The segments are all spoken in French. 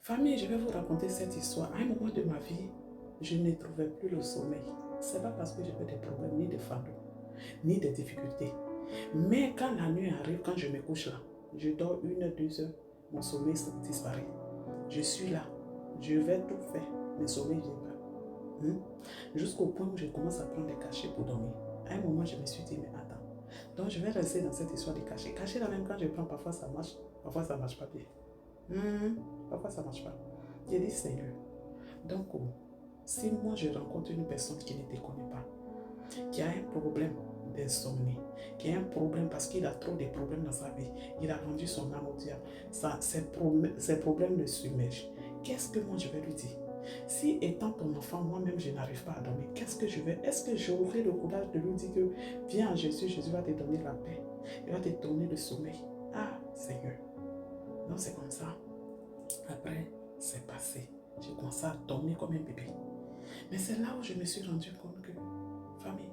Famille, je vais vous raconter cette histoire. À un moment de ma vie, je ne trouvais plus le sommeil. Ce n'est pas parce que j'avais des problèmes, ni de fardeau, ni de difficultés. Mais quand la nuit arrive, quand je me couche là, je dors 1 heure, 2 heures, mon sommeil disparaît. Je suis là, je vais tout faire, mais sommeil ne vient pas. Jusqu'au point où je commence à prendre des cachets pour dormir. À un moment, je me suis dit, mais attends, donc je vais rester dans cette histoire de cachets. Cachets là, même quand je prends, parfois ça marche pas bien. Parfois ça marche pas. J'ai dit, Seigneur, donc si moi je rencontre une personne qui ne te connaît pas, qui a un problème d'insomnie, qui a un problème parce qu'il a trop de problèmes dans sa vie, il a vendu son âme au diable, ses problèmes le submergent, qu'est-ce que moi je vais lui dire? Si étant ton enfant, moi-même je n'arrive pas à dormir, qu'est-ce que je vais? Est-ce que j'aurai le courage de lui dire que viens à Jésus, Jésus va te donner la paix, il va te donner le sommeil? Ah Seigneur, non c'est comme ça. Après, c'est passé. J'ai commencé à dormir comme un bébé. Mais c'est là où je me suis rendu compte que, famille,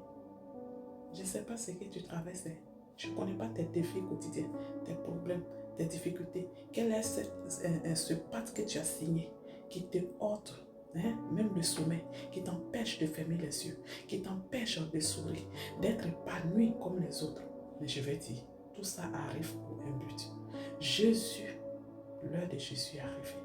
je ne sais pas ce que tu traverses. Je ne connais pas tes défis quotidiens, tes problèmes, tes difficultés. Quel est ce pacte que tu as signé qui te ôte, même le sommeil, qui t'empêche de fermer les yeux, qui t'empêche de sourire, d'être épanoui comme les autres. Mais je vais dire, tout ça arrive pour un but. Jésus, l'heure de Jésus est arrivée.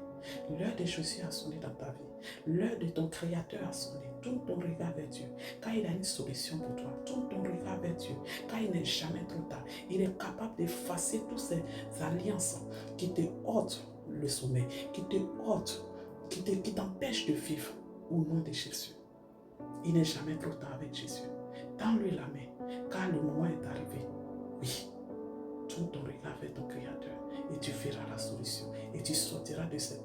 L'heure de Jésus a sonné dans ta vie. L'heure de ton Créateur a sonné. Tourne ton regard vers Dieu. Car il a une solution pour toi. Tourne ton regard vers Dieu. Car il n'est jamais trop tard. Il est capable d'effacer toutes ces alliances qui te ôtent le sommeil, qui te ôtent, qui t'empêchent de vivre au nom de Jésus. Il n'est jamais trop tard avec Jésus. Tends-lui la main, car le moment est arrivé. Oui. Tourne ton regard vers ton Créateur et tu verras la solution et tu sortiras de cette